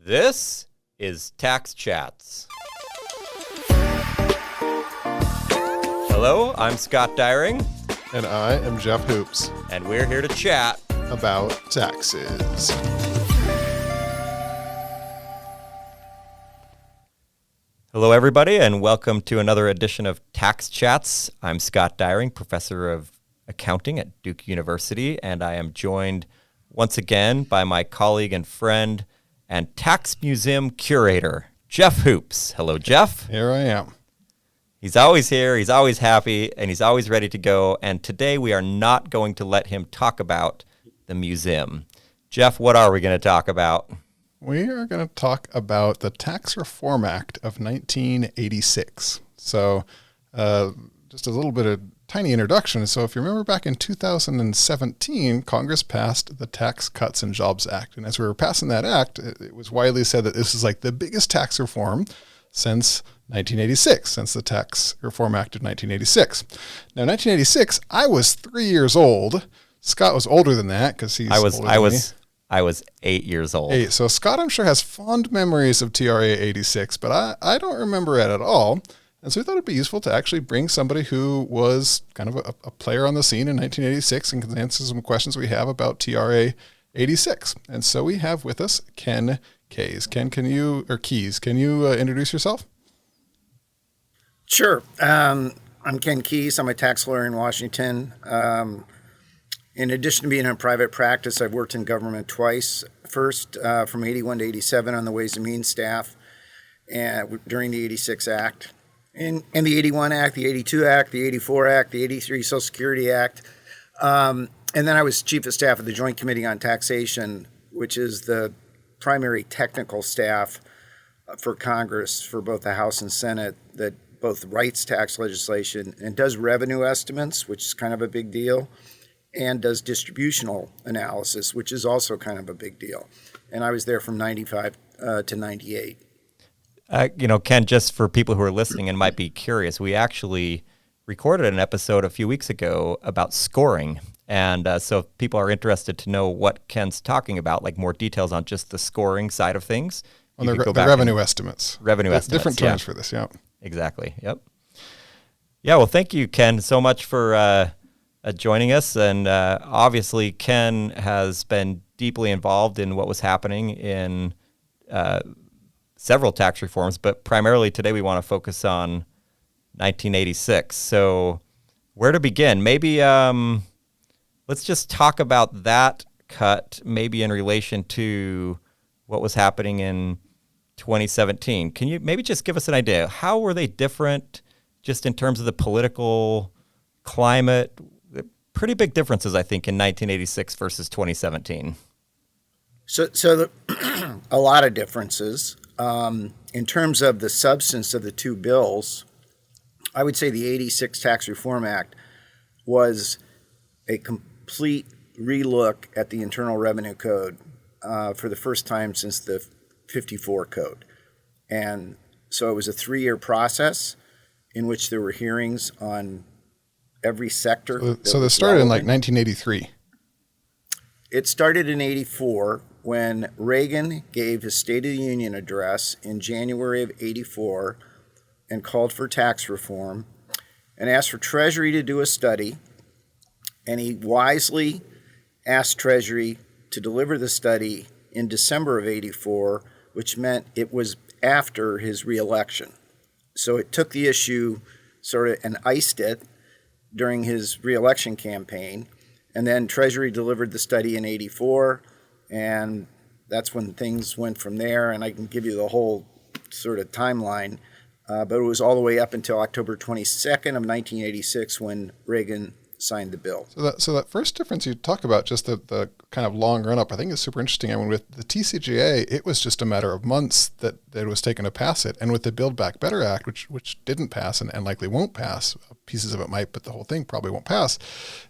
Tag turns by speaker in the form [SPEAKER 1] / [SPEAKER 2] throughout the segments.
[SPEAKER 1] This is Tax Chats. Hello, I'm Scott Dyring.
[SPEAKER 2] And I am Jeff Hoops.
[SPEAKER 1] And we're here to chat
[SPEAKER 2] about taxes.
[SPEAKER 1] Hello, everybody, and welcome to another edition of Tax Chats. I'm Scott Dyring, professor of accounting at Duke University, and I am joined once again by my colleague and friend and tax museum curator, Jeff Hoops. Hello, Jeff.
[SPEAKER 2] Here I am.
[SPEAKER 1] He's always here, he's always happy, and he's always ready to go. And today we are not going to let him talk about the museum. Jeff, what are we going to talk about?
[SPEAKER 2] We are going to talk about the Tax Reform Act of 1986. So just a little bit of tiny introduction. So if you remember back in 2017, Congress passed the Tax Cuts and Jobs Act. And as we were passing that act, it was widely said that this is like the biggest tax reform since 1986, since the Tax Reform Act of 1986. Now, 1986, I was 3 years old. Scott was older than that because he's older than me.
[SPEAKER 1] I was 8 years old.
[SPEAKER 2] So Scott, I'm sure, has fond memories of TRA 86, but I don't remember it at all. And so we thought it'd be useful to actually bring somebody who was kind of a player on the scene in 1986 and can answer some questions we have about TRA 86. And so we have with us Ken Kies. Ken, can you introduce yourself?
[SPEAKER 3] Sure. I'm Ken Kies. I'm a tax lawyer in Washington. In addition to being in private practice, I've worked in government twice. First, from 81 to 87 on the Ways and Means staff and during the 86 Act. And the 81 Act, the 82 Act, the 84 Act, the 83 Social Security Act. And then I was chief of staff of the Joint Committee on Taxation, which is the primary technical staff for Congress for both the House and Senate that both writes tax legislation and does revenue estimates, which is kind of a big deal, and does distributional analysis, which is also kind of a big deal. And I was there from 95 to 98.
[SPEAKER 1] Ken, just for people who are listening and might be curious, we actually recorded an episode a few weeks ago about scoring. And so if people are interested to know what Ken's talking about, like more details on just the scoring side of things.
[SPEAKER 2] On the revenue estimates.
[SPEAKER 1] Revenue estimates.
[SPEAKER 2] Different terms for this, yeah.
[SPEAKER 1] Exactly, yep. Yeah, well, thank you, Ken, so much for joining us. And obviously, Ken has been deeply involved in what was happening in several tax reforms, but primarily today we want to focus on 1986. So where to begin? Maybe let's just talk about that cut, maybe in relation to what was happening in 2017. Can you maybe just give us an idea? How were they different just in terms of the political climate? Pretty big differences, I think, in 1986 versus 2017.
[SPEAKER 3] So a lot of differences. In terms of the substance of the two bills, I would say the 86 Tax Reform Act was a complete relook at the Internal Revenue Code for the first time since the 54 Code. And so it was a 3-year process in which there were hearings on every sector.
[SPEAKER 2] So this started in like 1983.
[SPEAKER 3] It started in 84 when Reagan gave his State of the Union address in January of 84 and called for tax reform and asked for Treasury to do a study. And he wisely asked Treasury to deliver the study in December of 84, which meant it was after his reelection. So it took the issue sort of and iced it during his reelection campaign. And then Treasury delivered the study in 84, and that's when things went from there. And I can give you the whole sort of timeline, but it was all the way up until October 22nd of 1986 when Reagan signed the bill.
[SPEAKER 2] So that first difference you talk about, just the kind of long run up, I think is super interesting. I mean, with the TCJA, it was just a matter of months that it was taken to pass it. And with the Buildback Better Act, which didn't pass and likely won't pass, pieces of it might, but the whole thing probably won't pass.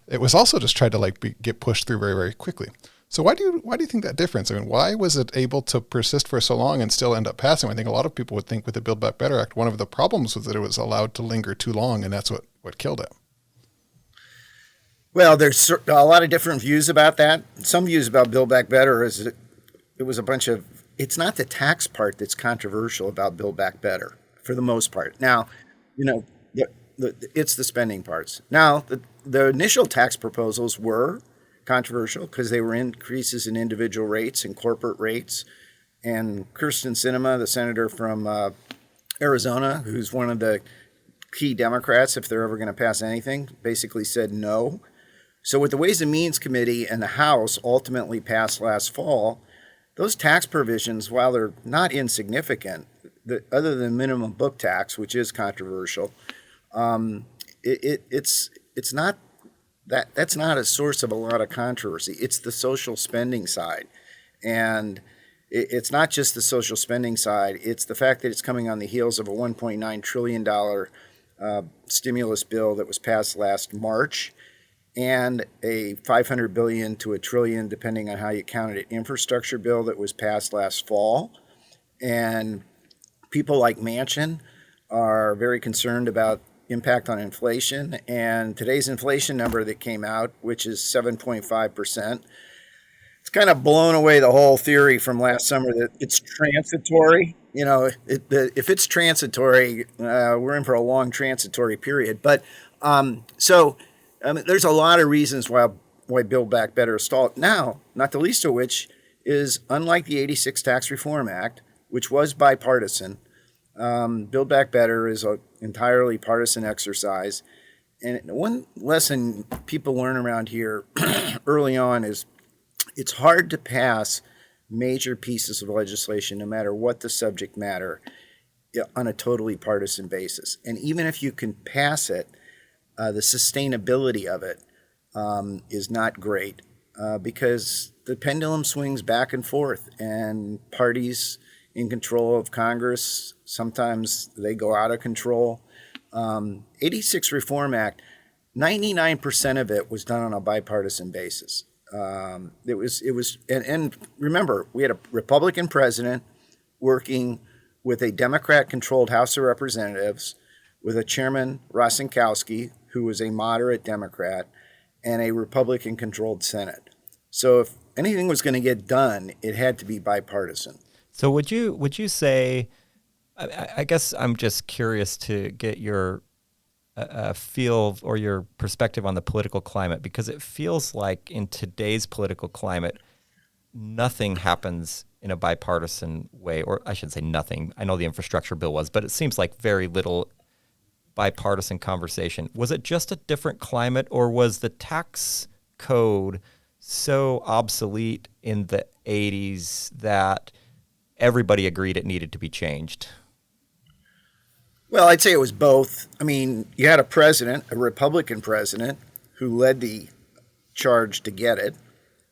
[SPEAKER 2] It was also just tried to get pushed through very, very quickly. So why do you think that difference? I mean, why was it able to persist for so long and still end up passing? I think a lot of people would think with the Buildback Better Act, one of the problems was that it was allowed to linger too long, and that's what killed it.
[SPEAKER 3] Well, there's a lot of different views about that. Some views about Buildback Better is it was a bunch of it's not the tax part that's controversial about Build Back Better for the most part. Now, it's the spending parts. Now, the initial tax proposals were controversial because they were increases in individual rates and corporate rates. And Kyrsten Sinema, the senator from Arizona, who's one of the key Democrats, if they're ever going to pass anything, basically said no. So what the Ways and Means Committee and the House ultimately passed last fall, those tax provisions, while they're not insignificant, other than minimum book tax, which is controversial, it's not that's not a source of a lot of controversy. It's the social spending side, and it's not just the social spending side. It's the fact that it's coming on the heels of a $1.9 trillion stimulus bill that was passed last March, and a $500 billion to $1 trillion, depending on how you count it, infrastructure bill that was passed last fall. And people like Manchin are very concerned about impact on inflation. And today's inflation number that came out, which is 7.5%, it's kind of blown away the whole theory from last summer that it's transitory. If it's transitory, we're in for a long transitory period. But there's a lot of reasons why Build Back Better is stalled now, not the least of which is, unlike the 86 Tax Reform Act, which was bipartisan, Build Back Better is an entirely partisan exercise. And one lesson people learn around here early on is it's hard to pass major pieces of legislation, no matter what the subject matter, on a totally partisan basis. And even if you can pass it, the sustainability of it is not great because the pendulum swings back and forth, and parties in control of Congress, sometimes they go out of control. 86 Reform Act, 99% of it was done on a bipartisan basis. It was, and remember, we had a Republican president working with a Democrat-controlled House of Representatives, with a chairman, Rostenkowski, who was a moderate Democrat, and a Republican-controlled Senate. So if anything was going to get done, it had to be bipartisan.
[SPEAKER 1] So would you say, I guess I'm just curious to get your feel or your perspective on the political climate, because it feels like in today's political climate, nothing happens in a bipartisan way, or I shouldn't say nothing. I know the infrastructure bill was, but it seems like very little bipartisan conversation. Was it just a different climate, or was the tax code so obsolete in the 80s that everybody agreed it needed to be changed?
[SPEAKER 3] Well, I'd say it was both. I mean, you had a president, a Republican president, who led the charge to get it,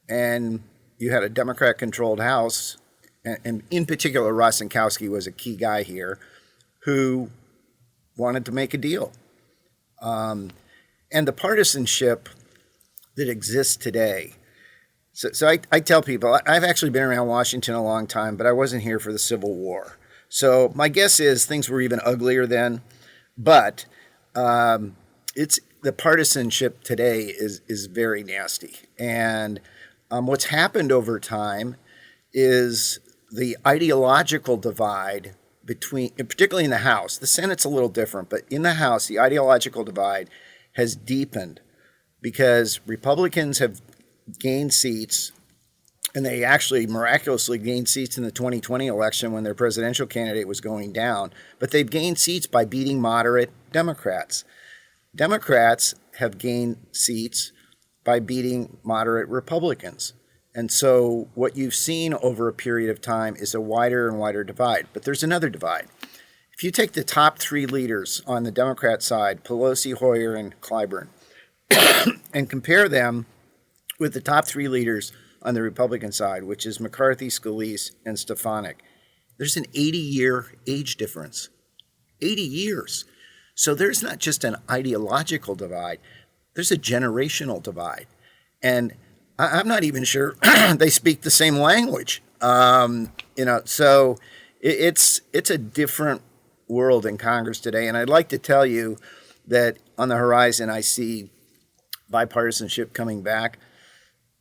[SPEAKER 3] and you had a Democrat-controlled House, and in particular, Rostenkowski was a key guy here, who wanted to make a deal. And the partisanship that exists today. So I tell people, I've actually been around Washington a long time, but I wasn't here for the Civil War. So my guess is things were even uglier then. But it's the partisanship today is very nasty. And what's happened over time is the ideological divide between, particularly in the House. The Senate's a little different, but in the House, the ideological divide has deepened because Republicans have gained seats, and they actually miraculously gained seats in the 2020 election when their presidential candidate was going down. But they've gained seats by beating moderate Democrats. Democrats have gained seats by beating moderate Republicans. And so what you've seen over a period of time is a wider and wider divide. But there's another divide. If you take the top three leaders on the Democrat side, Pelosi, Hoyer, and Clyburn, and compare them with the top three leaders on the Republican side, which is McCarthy, Scalise, and Stefanik, there's an 80-year age difference. 80 years. So there's not just an ideological divide, there's a generational divide. And I'm not even sure they speak the same language. So it's a different world in Congress today. And I'd like to tell you that on the horizon, I see bipartisanship coming back.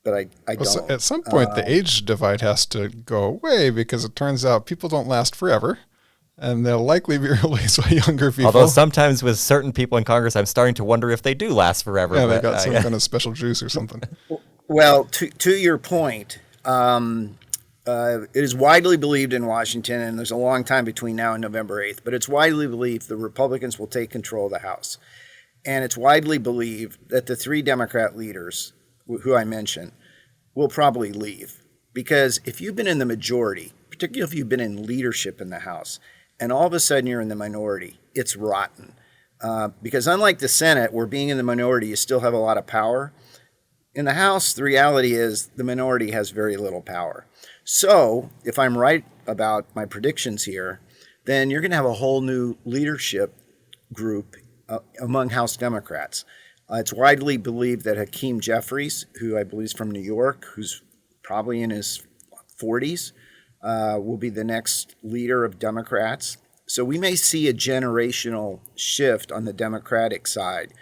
[SPEAKER 3] but I
[SPEAKER 2] Well, so
[SPEAKER 3] don't.
[SPEAKER 2] at some point, the age divide has to go away because it turns out people don't last forever, and they'll likely be replaced by younger people.
[SPEAKER 1] Although sometimes with certain people in Congress, I'm starting to wonder if they do last forever.
[SPEAKER 2] Yeah, they got some kind of special juice or something.
[SPEAKER 3] Well, to your point, it is widely believed in Washington, and there's a long time between now and November 8th, but it's widely believed the Republicans will take control of the House. And it's widely believed that the 3 Democrat leaders, who I mentioned, will probably leave. Because if you've been in the majority, particularly if you've been in leadership in the House, and all of a sudden you're in the minority, it's rotten. Because unlike the Senate, where being in the minority, you still have a lot of power, in the House, the reality is the minority has very little power. So if I'm right about my predictions here, then you're going to have a whole new leadership group among House Democrats. It's widely believed that Hakeem Jeffries, who I believe is from New York, who's probably in his 40s, will be the next leader of Democrats. So we may see a generational shift on the Democratic side,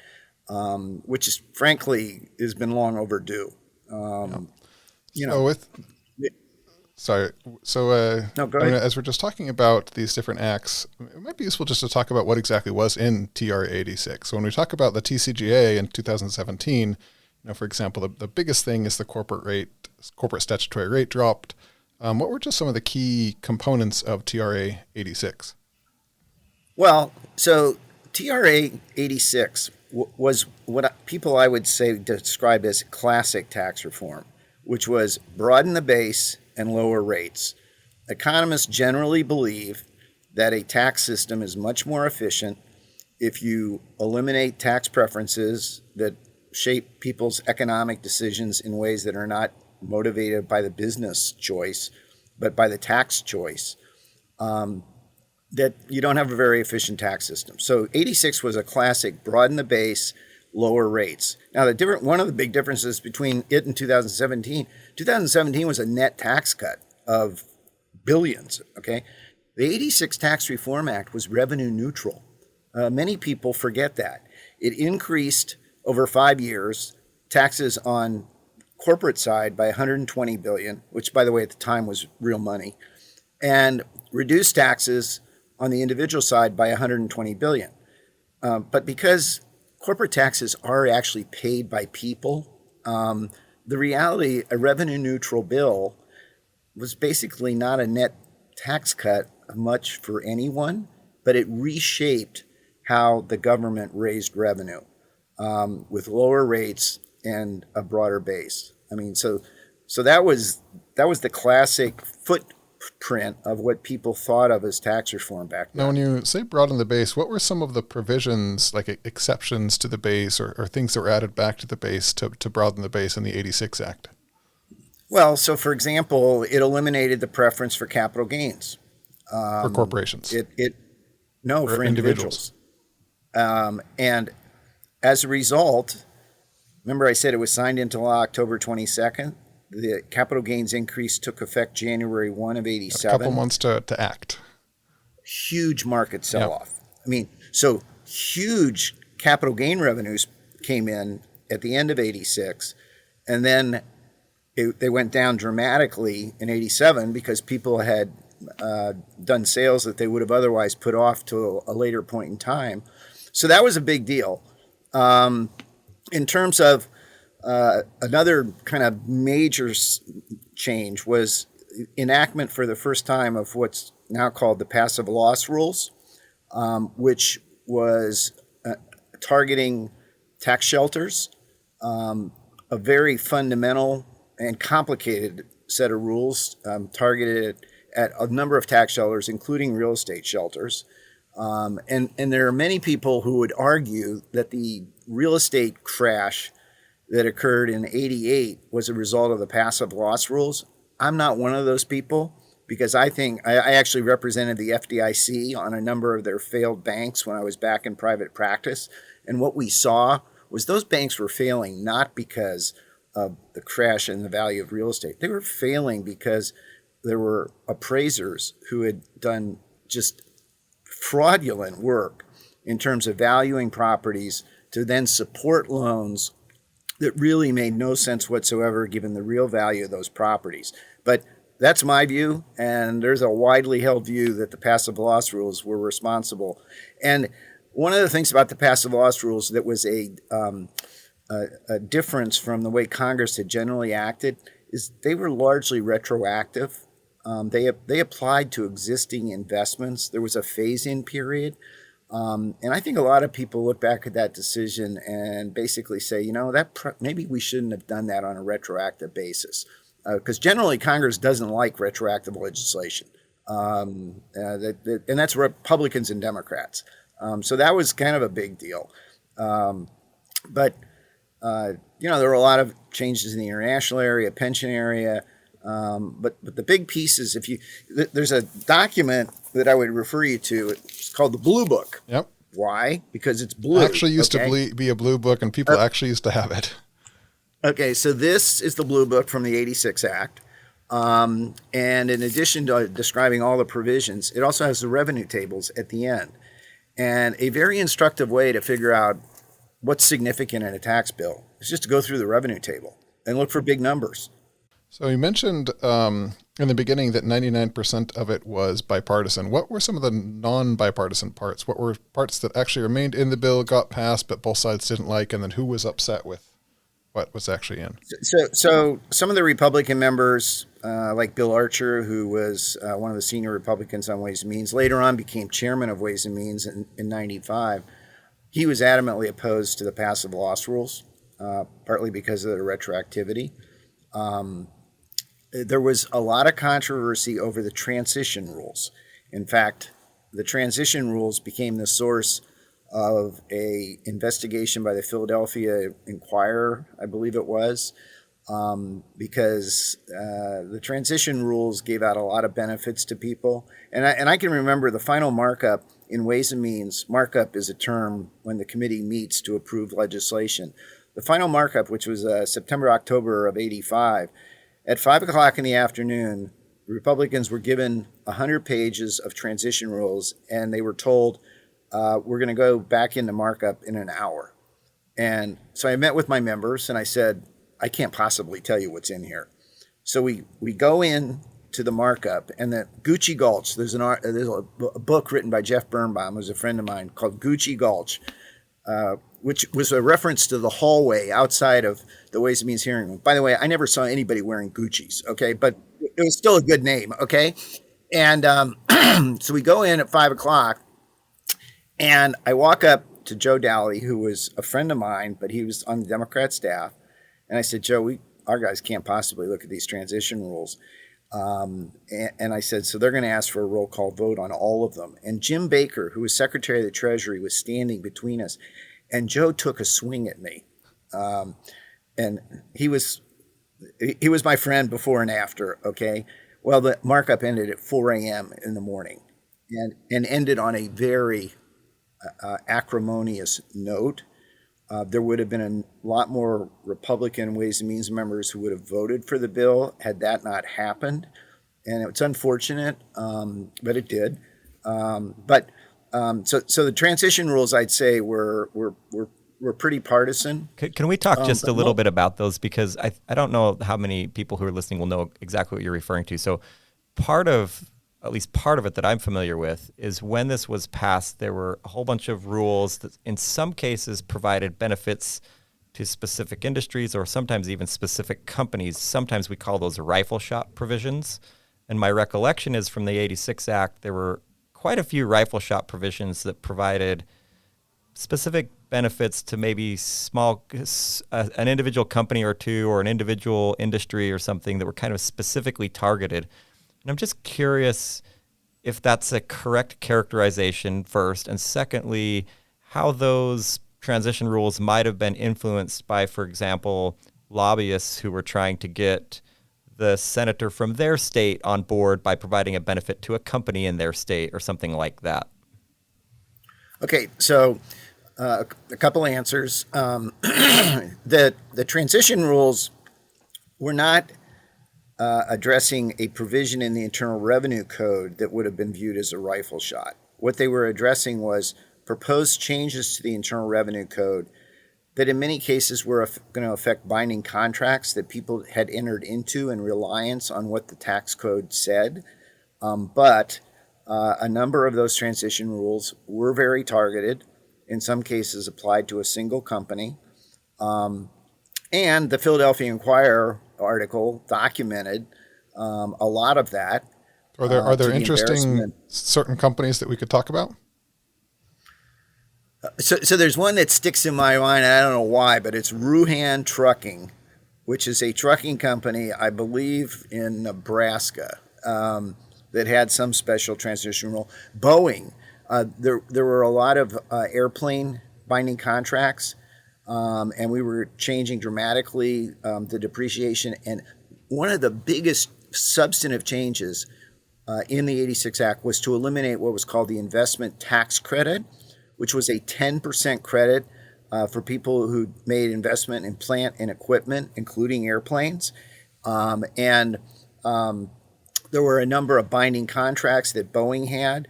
[SPEAKER 3] which is frankly has been long overdue.
[SPEAKER 2] No, go ahead. As we're just talking about these different acts, it might be useful just to talk about what exactly was in TR 86. So when we talk about the TCJA in 2017, for example, the biggest thing is the corporate statutory rate dropped. What were just some of the key components of TRA 86?
[SPEAKER 3] Well, so TRA 86 was what people I would say describe as classic tax reform, which was broaden the base and lower rates. Economists generally believe that a tax system is much more efficient if you eliminate tax preferences that shape people's economic decisions in ways that are not motivated by the business choice, but by the tax choice, that you don't have a very efficient tax system. So 86 was a classic broaden the base, lower rates. Now, one of the big differences between it and 2017 was a net tax cut of billions, okay? The 86 Tax Reform Act was revenue neutral. Many people forget that. It increased over 5 years taxes on corporate side by $120 billion, which, by the way, at the time was real money, and reduced taxes on the individual side by $120 billion. But because corporate taxes are actually paid by people, the reality, a revenue neutral bill was basically not a net tax cut much for anyone, but it reshaped how the government raised revenue with lower rates and a broader base. I mean, so that was the classic footprint of what people thought of as tax reform back then.
[SPEAKER 2] Now, when you say broaden the base, what were some of the provisions, like exceptions to the base or things that were added back to the base to broaden the base in the 86 Act?
[SPEAKER 3] Well, so for example, it eliminated the preference for capital gains.
[SPEAKER 2] For corporations?
[SPEAKER 3] For individuals. And as a result, remember I said it was signed into law October 22nd? The capital gains increase took effect January 1 of 87.
[SPEAKER 2] A couple months to act.
[SPEAKER 3] Huge market sell-off. Yep. I mean, so huge capital gain revenues came in at the end of 86, and then they went down dramatically in 87 because people had done sales that they would have otherwise put off to a later point in time. So that was a big deal. In terms of another kind of major change was enactment for the first time of what's now called the passive loss rules, which was targeting tax shelters, a very fundamental and complicated set of rules targeted at a number of tax shelters, including real estate shelters. And there are many people who would argue that the real estate crash that occurred in 88 was a result of the passive loss rules. I'm not one of those people because I think I actually represented the FDIC on a number of their failed banks when I was back in private practice. And what we saw was those banks were failing not because of the crash in the value of real estate. They were failing because there were appraisers who had done just fraudulent work in terms of valuing properties to then support loans that really made no sense whatsoever given the real value of those properties. But that's my view, and there's a widely held view that the passive loss rules were responsible. And one of the things about the passive loss rules that was a difference from the way Congress had generally acted is they were largely retroactive. They applied to existing investments. There was a phase-in period. And I think a lot of people look back at that decision and basically say, maybe we shouldn't have done that on a retroactive basis. Because generally Congress doesn't like retroactive legislation. And that's Republicans and Democrats. So that was kind of a big deal. But there were a lot of changes in the international area, pension area. But the big piece is there's a document that I would refer you to. It's called the Blue Book.
[SPEAKER 2] Yep.
[SPEAKER 3] Why? Because it's blue.
[SPEAKER 2] It actually used to be a blue book, and people actually used to have it.
[SPEAKER 3] Okay, so this is the Blue Book from the 86 Act. And in addition to describing all the provisions, it also has the revenue tables at the end. And a very instructive way to figure out what's significant in a tax bill is just to go through the revenue table and look for big numbers.
[SPEAKER 2] So you mentioned in the beginning that 99% of it was bipartisan. What were some of the non-bipartisan parts? What were parts that actually remained in the bill, got passed, but both sides didn't like, and then who was upset with what was actually in?
[SPEAKER 3] So some of the Republican members, like Bill Archer, who was one of the senior Republicans on Ways and Means, later on became chairman of Ways and Means in 95. He was adamantly opposed to the passive loss rules, partly because of the retroactivity. There was a lot of controversy over the transition rules. In fact, the transition rules became the source of a investigation by the Philadelphia Inquirer, I believe it was, because the transition rules gave out a lot of benefits to people. And I can remember the final markup in Ways and Means. Markup is a term when the committee meets to approve legislation. The final markup, which was September, October of 85, at 5 o'clock in the afternoon, Republicans were given 100 pages of transition rules, and they were told, we're going to go back into markup in an hour. And so I met with my members, and I said, I can't possibly tell you what's in here. So we go in to the markup, and the Gucci Gulch, there's a book written by Jeff Birnbaum, who's a friend of mine, called Gucci Gulch, which was a reference to the hallway outside of the Ways and Means hearing room. By the way, I never saw anybody wearing Gucci's, okay? But it was still a good name, okay? And so we go in at 5 o'clock, and I walk up to Joe Dowley, who was a friend of mine, but he was on the Democrat staff. And I said, Joe, our guys can't possibly look at these transition rules. And I said, so they're going to ask for a roll call vote on all of them. And Jim Baker, who was Secretary of the Treasury, was standing between us. And Joe took a swing at me. And he was my friend before and after, okay? Well, the markup ended at 4 a.m. in the morning and ended on a very acrimonious note. There would have been a lot more Republican Ways and Means members who would have voted for the bill had that not happened. And it's unfortunate, but it did. So the transition rules, I'd say, were pretty partisan.
[SPEAKER 1] Can we talk just a little bit about those? Because I don't know how many people who are listening will know exactly what you're referring to. So at least part of it that I'm familiar with is when this was passed, there were a whole bunch of rules that in some cases provided benefits to specific industries or sometimes even specific companies. Sometimes we call those rifle shot provisions. And my recollection is from the 86 Act, there were quite a few rifle shot provisions that provided specific benefits to maybe an individual company or two or an individual industry or something that were kind of specifically targeted. And I'm just curious if that's a correct characterization first, and secondly, how those transition rules might have been influenced by, for example, lobbyists who were trying to get the senator from their state on board by providing a benefit to a company in their state or something like that.
[SPEAKER 3] Okay, so a couple answers. The transition rules were not addressing a provision in the Internal Revenue Code that would have been viewed as a rifle shot. What they were addressing was proposed changes to the Internal Revenue Code that in many cases were going to affect binding contracts that people had entered into in reliance on what the tax code said. But a number of those transition rules were very targeted, in some cases applied to a single company. And the Philadelphia Inquirer article documented a lot of that.
[SPEAKER 2] Are there interesting certain companies that we could talk about?
[SPEAKER 3] So there's one that sticks in my mind, and I don't know why, but it's Ruhan Trucking, which is a trucking company, I believe, in Nebraska, that had some special transition rule. Boeing, there were a lot of airplane binding contracts, and we were changing dramatically the depreciation. And one of the biggest substantive changes in the 86 Act was to eliminate what was called the investment tax credit, which was a 10% credit for people who made investment in plant and equipment, including airplanes. And there were a number of binding contracts that Boeing had,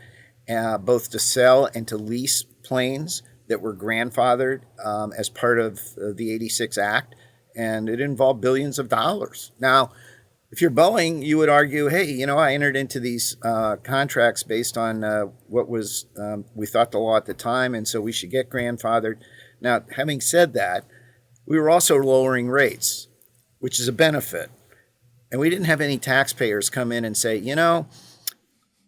[SPEAKER 3] both to sell and to lease planes that were grandfathered as part of the 86 Act, and it involved billions of dollars. Now, if you're Boeing, you would argue, hey, I entered into these contracts based on what was we thought the law at the time, and so we should get grandfathered. Now, having said that, we were also lowering rates, which is a benefit. And we didn't have any taxpayers come in and say,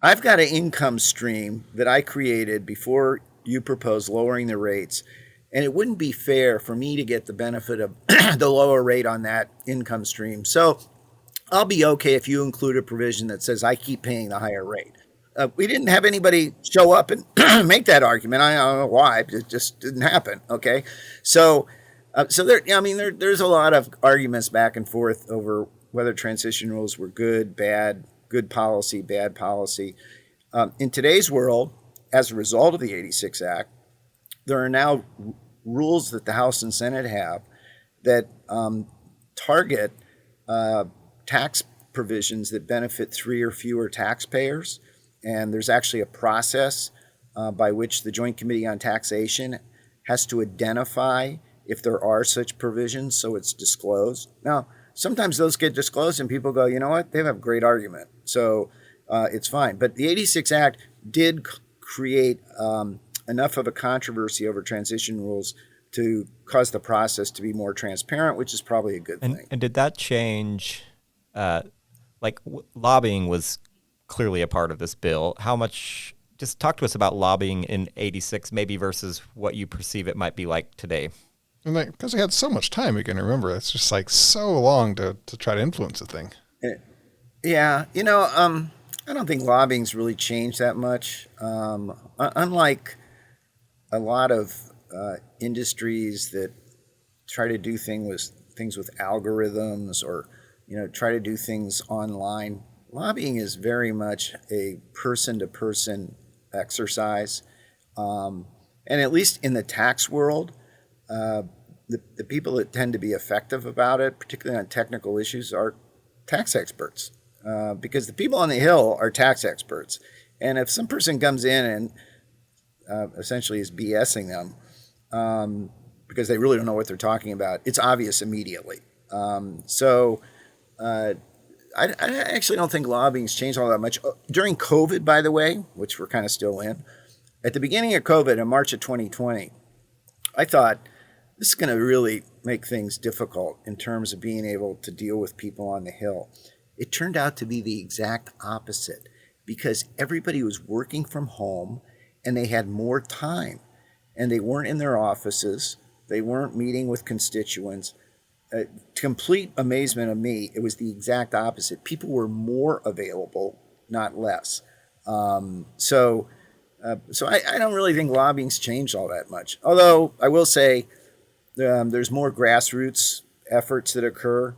[SPEAKER 3] I've got an income stream that I created before you proposed lowering the rates, and it wouldn't be fair for me to get the benefit of the lower rate on that income stream. So I'll be okay if you include a provision that says I keep paying the higher rate. We didn't have anybody show up and make that argument. I don't know why. It just didn't happen. Okay. So there's a lot of arguments back and forth over whether transition rules were good, bad, good policy, bad policy. In today's world, as a result of the 86 Act, there are now rules that the House and Senate have that target tax provisions that benefit 3 or fewer taxpayers. And there's actually a process by which the Joint Committee on Taxation has to identify if there are such provisions, so it's disclosed. Now, sometimes those get disclosed and people go, you know what, they have a great argument, so it's fine. But the 86 Act did create enough of a controversy over transition rules to cause the process to be more transparent, which is probably a good thing.
[SPEAKER 1] And did that change, lobbying was clearly a part of this bill. How much, just talk to us about lobbying in 86 maybe versus what you perceive it might be like today.
[SPEAKER 2] And because we had so much time, we can remember. It's just so long to try to influence a thing.
[SPEAKER 3] Yeah, I don't think lobbying's really changed that much. Unlike a lot of industries that try to do things with algorithms or try to do things online, lobbying is very much a person-to-person exercise. And at least in the tax world, the people that tend to be effective about it, particularly on technical issues, are tax experts. Because the people on the Hill are tax experts. And if some person comes in and essentially is BSing them because they really don't know what they're talking about, it's obvious immediately. I actually don't think lobbying's changed all that much. During COVID, by the way, which we're kind of still in, at the beginning of COVID in March of 2020, I thought this is going to really make things difficult in terms of being able to deal with people on the Hill. It turned out to be the exact opposite because everybody was working from home and they had more time and they weren't in their offices. They weren't meeting with constituents. To complete amazement of me, it was the exact opposite. People were more available, not less. So I don't really think lobbying's changed all that much. Although I will say there's more grassroots efforts that occur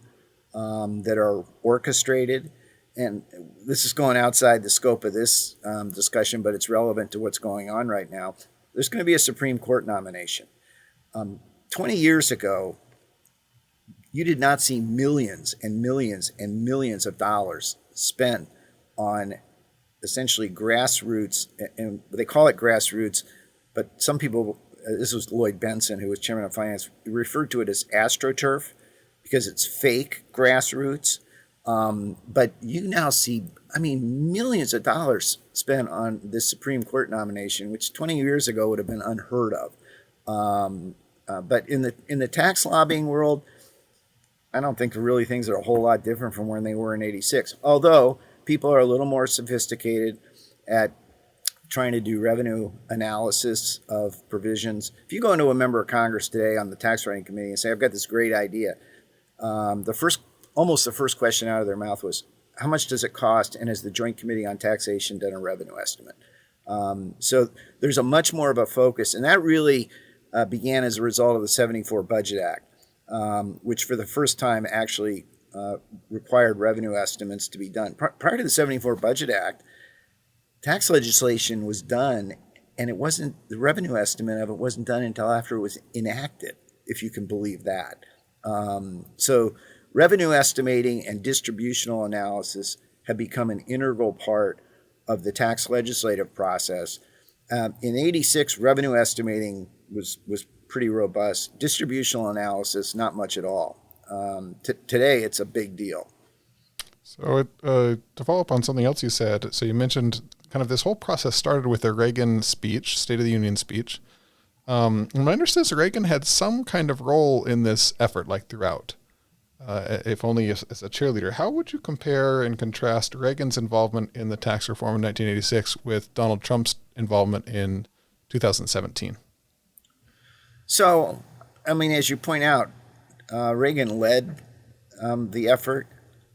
[SPEAKER 3] that are orchestrated. And this is going outside the scope of this discussion, but it's relevant to what's going on right now. There's going to be a Supreme Court nomination. 20 years ago, you did not see millions and millions and millions of dollars spent on essentially grassroots, and they call it grassroots, but some people this was Lloyd Benson, who was chairman of finance, referred to it as AstroTurf because it's fake grassroots. But you now see, millions of dollars spent on this Supreme Court nomination, which 20 years ago would have been unheard of. But in the tax lobbying world, I don't think really things are a whole lot different from when they were in '86. Although people are a little more sophisticated at trying to do revenue analysis of provisions. If you go into a member of Congress today on the tax writing committee and say, "I've got this great idea," almost the first question out of their mouth was, "How much does it cost? And has the Joint Committee on Taxation done a revenue estimate?" So there's a much more of a focus, and that really began as a result of the '74 Budget Act. Which for the first time actually required revenue estimates to be done. Prior to the '74 Budget Act, tax legislation was done, and the revenue estimate of it wasn't done until after it was enacted, if you can believe that. So revenue estimating and distributional analysis have become an integral part of the tax legislative process. In '86, revenue estimating was pretty robust. Distributional analysis, not much at all. Today, it's a big deal.
[SPEAKER 2] So to follow up on something else you said, so you mentioned kind of this whole process started with the Reagan speech, State of the Union speech. My understanding is Reagan had some kind of role in this effort, like throughout, if only as a cheerleader. How would you compare and contrast Reagan's involvement in the tax reform in 1986 with Donald Trump's involvement in 2017?
[SPEAKER 3] So, as you point out, Reagan led the effort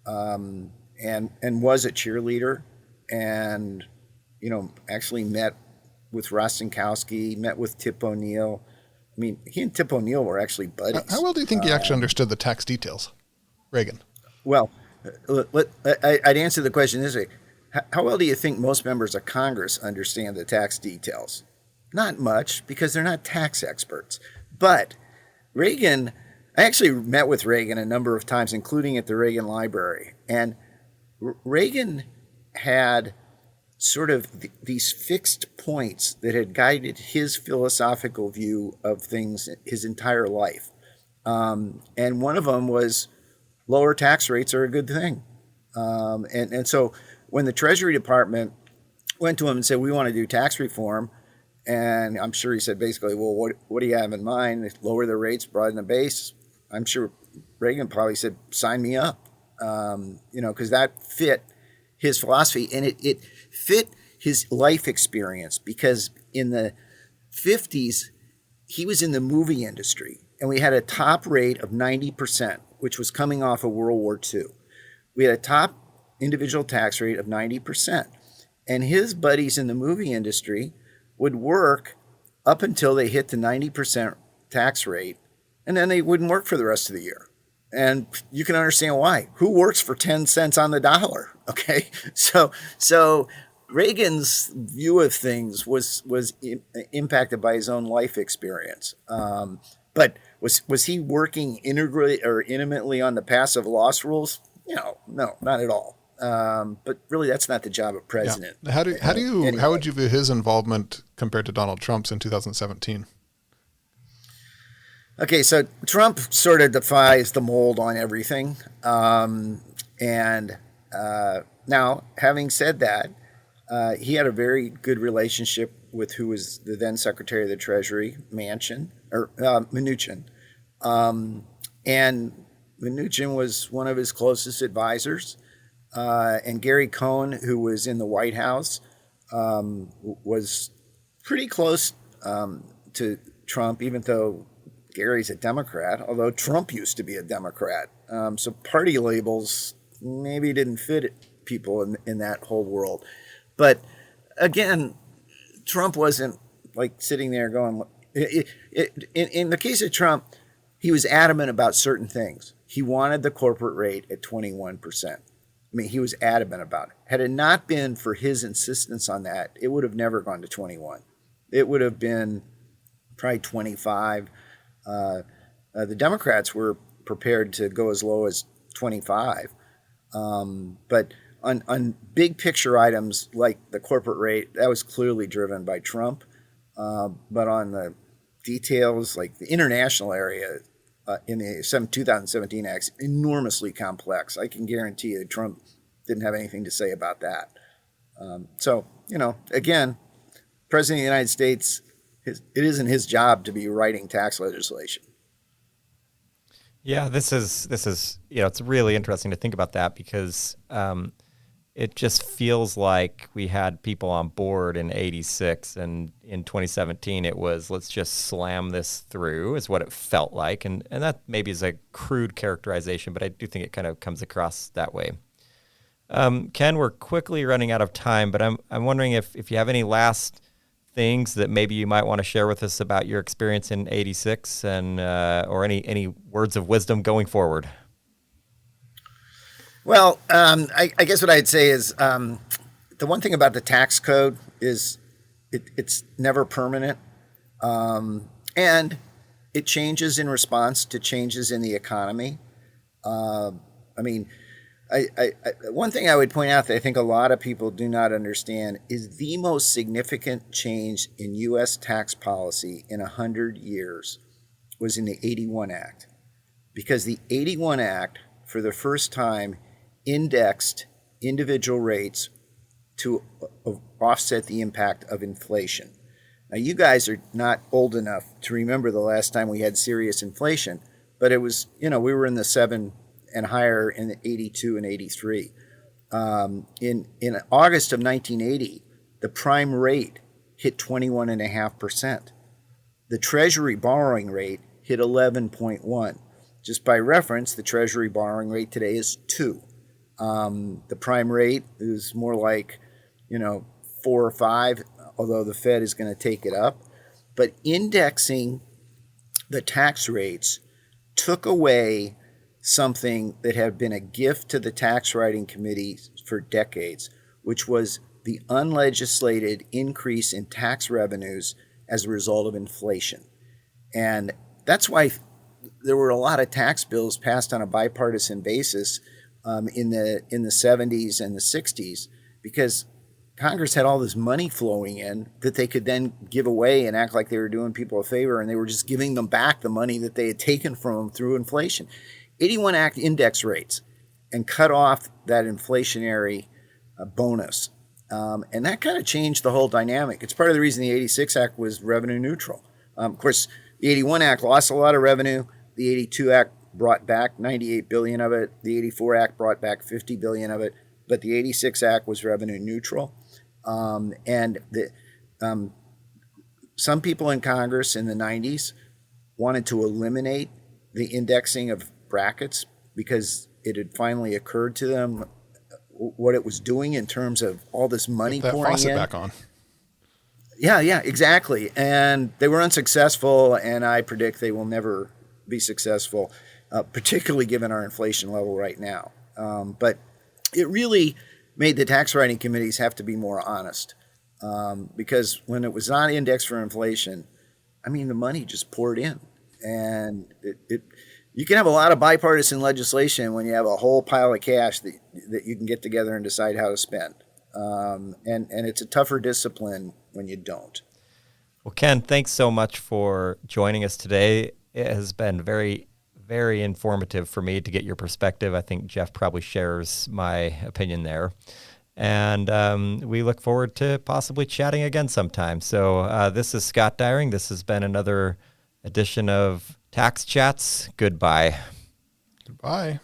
[SPEAKER 3] and was a cheerleader, and actually met with Rostenkowski, met with Tip O'Neill. He and Tip O'Neill were actually buddies.
[SPEAKER 2] How well do you think he actually understood the tax details, Reagan?
[SPEAKER 3] Well, I'd answer the question this way: how well do you think most members of Congress understand the tax details? Not much, because they're not tax experts. But Reagan, I actually met with Reagan a number of times, including at the Reagan Library. And Reagan had sort of these fixed points that had guided his philosophical view of things his entire life. And one of them was lower tax rates are a good thing. And so when the Treasury Department went to him and said, "We want to do tax reform," and I'm sure he said basically, "Well, what do you have in mind? Lower the rates, broaden the base." I'm sure Reagan probably said, "Sign me up," because that fit his philosophy, and it fit his life experience, because in the 50s, he was in the movie industry, and we had a top rate of 90%, which was coming off of World War II. We had a top individual tax rate of 90%, and his buddies in the movie industry would work up until they hit the 90% tax rate, and then they wouldn't work for the rest of the year. And you can understand why. Who works for 10 cents on the dollar? Okay. So Reagan's view of things was impacted by his own life experience. But was he working integrally or intimately on the passive loss rules? No, not at all. But really, that's not the job of president.
[SPEAKER 2] Yeah. How would you view his involvement compared to Donald Trump's in 2017?
[SPEAKER 3] Okay, so Trump sort of defies the mold on everything. Now, having said that, he had a very good relationship with who was the then Secretary of the Treasury, Mnuchin. And Mnuchin was one of his closest advisors. And Gary Cohn, who was in the White House, was pretty close to Trump, even though Gary's a Democrat, although Trump used to be a Democrat. So party labels maybe didn't fit people in that whole world. But again, Trump wasn't like sitting there going, in the case of Trump, he was adamant about certain things. He wanted the corporate rate at 21%. He was adamant about it. Had it not been for his insistence on that, it would have never gone to 21. It would have been probably 25. The Democrats were prepared to go as low as 25. But on big picture items like the corporate rate, that was clearly driven by Trump. But on the details, like the international area in the 2017 Act, is enormously complex. I can guarantee you Trump didn't have anything to say about that. So, again, President of the United States, it isn't his job to be writing tax legislation.
[SPEAKER 1] Yeah, this is it's really interesting to think about that because it just feels like we had people on board in 86, and in 2017 it was, let's just slam this through, is what it felt like. And that maybe is a crude characterization, but I do think it kind of comes across that way. Ken, we're quickly running out of time, but I'm wondering if you have any last things that maybe you might want to share with us about your experience in 86 and or any words of wisdom going forward.
[SPEAKER 3] Well, I guess what I'd say is the one thing about the tax code is it's never permanent, and it changes in response to changes in the economy. One thing I would point out that I think a lot of people do not understand is the most significant change in U.S. tax policy in 100 years was in the 81 Act, because the 81 Act, for the first time, indexed individual rates to offset the impact of inflation. Now, you guys are not old enough to remember the last time we had serious inflation, but it was, we were in the 7 and higher in 82 and 83. In August of 1980, the prime rate hit 21.5%. The Treasury borrowing rate hit 11.1. Just by reference, the Treasury borrowing rate today is 2. The prime rate is more like, 4 or 5, although the Fed is going to take it up. But indexing the tax rates took away something that had been a gift to the tax writing committee for decades, which was the unlegislated increase in tax revenues as a result of inflation. And that's why there were a lot of tax bills passed on a bipartisan basis in the 70s and the 60s, because Congress had all this money flowing in that they could then give away and act like they were doing people a favor, and they were just giving them back the money that they had taken from them through inflation. 81 Act index rates and cut off that inflationary bonus. And that kind of changed the whole dynamic. It's part of the reason the 86 Act was revenue neutral. Of course, the 81 Act lost a lot of revenue. The 82 Act brought back $98 billion of it. The 84 Act brought back $50 billion of it. But the 86 Act was revenue neutral. Some people in Congress in the 90s wanted to eliminate the indexing of brackets because it had finally occurred to them what it was doing in terms of all this money pouring in. Get that faucet
[SPEAKER 2] back on.
[SPEAKER 3] Yeah, exactly. And they were unsuccessful, and I predict they will never be successful, particularly given our inflation level right now. But it really made the tax writing committees have to be more honest, because when it was not indexed for inflation, the money just poured in. And you can have a lot of bipartisan legislation when you have a whole pile of cash that you can get together and decide how to spend. And it's a tougher discipline when you don't.
[SPEAKER 1] Well, Ken, thanks so much for joining us today. It has been very, very informative for me to get your perspective. I think Jeff probably shares my opinion there. And we look forward to possibly chatting again sometime. So this is Scott Dyring. This has been another edition of Tax Chats. Goodbye.
[SPEAKER 2] Goodbye.